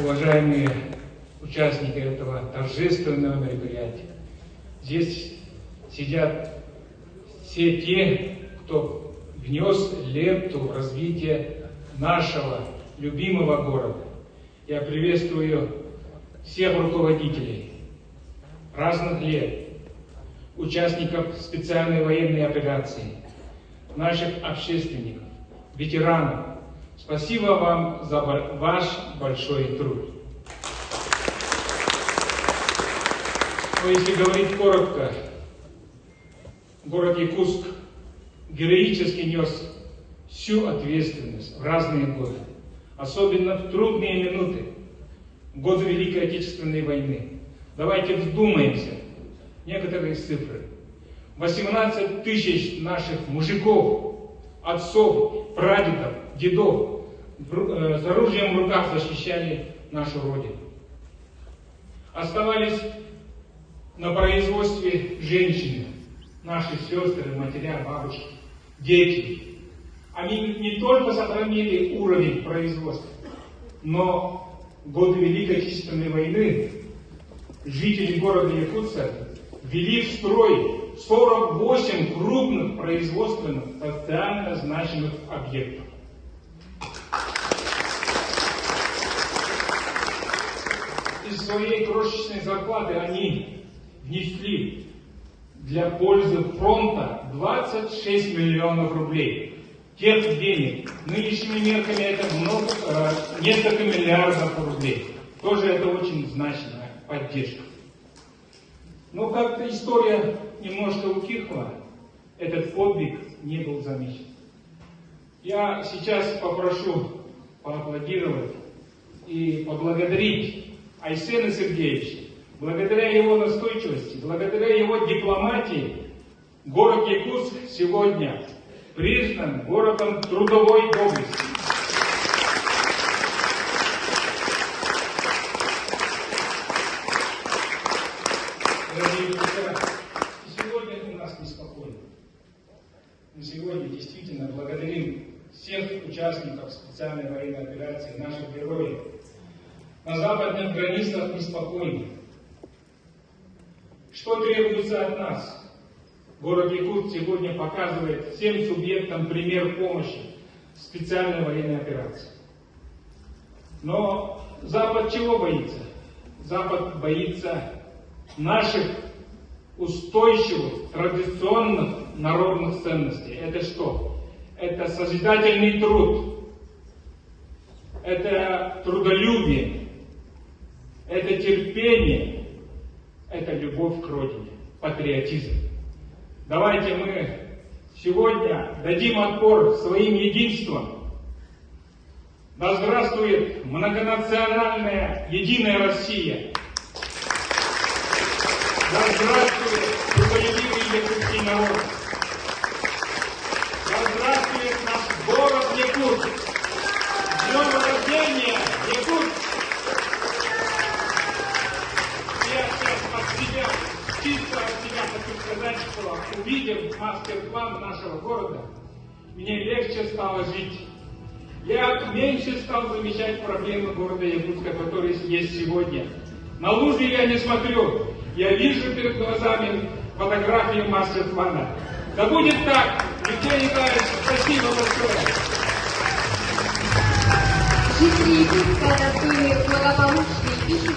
уважаемые участники этого торжественного мероприятия. Здесь сидят все те, кто внес лепту в развитие нашего любимого города. Я приветствую всех руководителей разных лет, участников специальной военной операции, наших общественников, ветеранов. Спасибо вам за ваш большой труд. Но если говорить коротко, город Якутск героически нес всю ответственность в разные годы, особенно в трудные минуты, в годы Великой Отечественной войны. Давайте вдумаемся, некоторые цифры. 18 тысяч наших мужиков, отцов, прадедов, дедов с оружием в руках защищали нашу Родину. Оставались на производстве женщины, наши сестры, матеря, бабушки, дети. Они не только сохранили уровень производства, но в годы Великой Отечественной войны жители города Якутска ввели в строй 48 крупных производственных социально значимых объектов. Из своей крошечной зарплаты они внесли для пользы фронта 26 миллионов рублей. Тех денег, нынешними мерками это несколько миллиардов рублей. Тоже это очень значимая поддержка. Но как-то история немножко утихла, этот подвиг не был замечен. Я сейчас попрошу поаплодировать и поблагодарить Айсена Сергеевича. Благодаря его настойчивости, благодаря его дипломатии, город Якутск сегодня признан городом трудовой доблести. Дорогие друзья, сегодня у нас неспокойно. Мы сегодня действительно благодарим всех участников специальной военной операции, наших героев. На западных границах неспокойно. Что требуется от нас? Город Якутск сегодня показывает всем субъектам пример помощи в специальной военной операции. Но Запад чего боится? Запад боится наших устойчивых, традиционных народных ценностей. Это что? Это созидательный труд, это трудолюбие, это терпение, это любовь к родине, патриотизм. Давайте мы сегодня дадим отпор своим единством. Да здравствует многонациональная единая Россия! Да здравствует трудолюбивый якутский народ! Да здравствует наш город Якутск! С днем рождения, Якутск! Я сейчас чисто от себя хочу сказать, что увидев мастер-план нашего города, мне легче стало жить. Я меньше стал замечать проблемы города Якутска, которые есть сегодня. На лужи я не смотрю, я вижу перед глазами фотографии мастер-плана. Да будет так, Евгений Николаевич, спасибо большое. Жители Якутска достойны благополучной и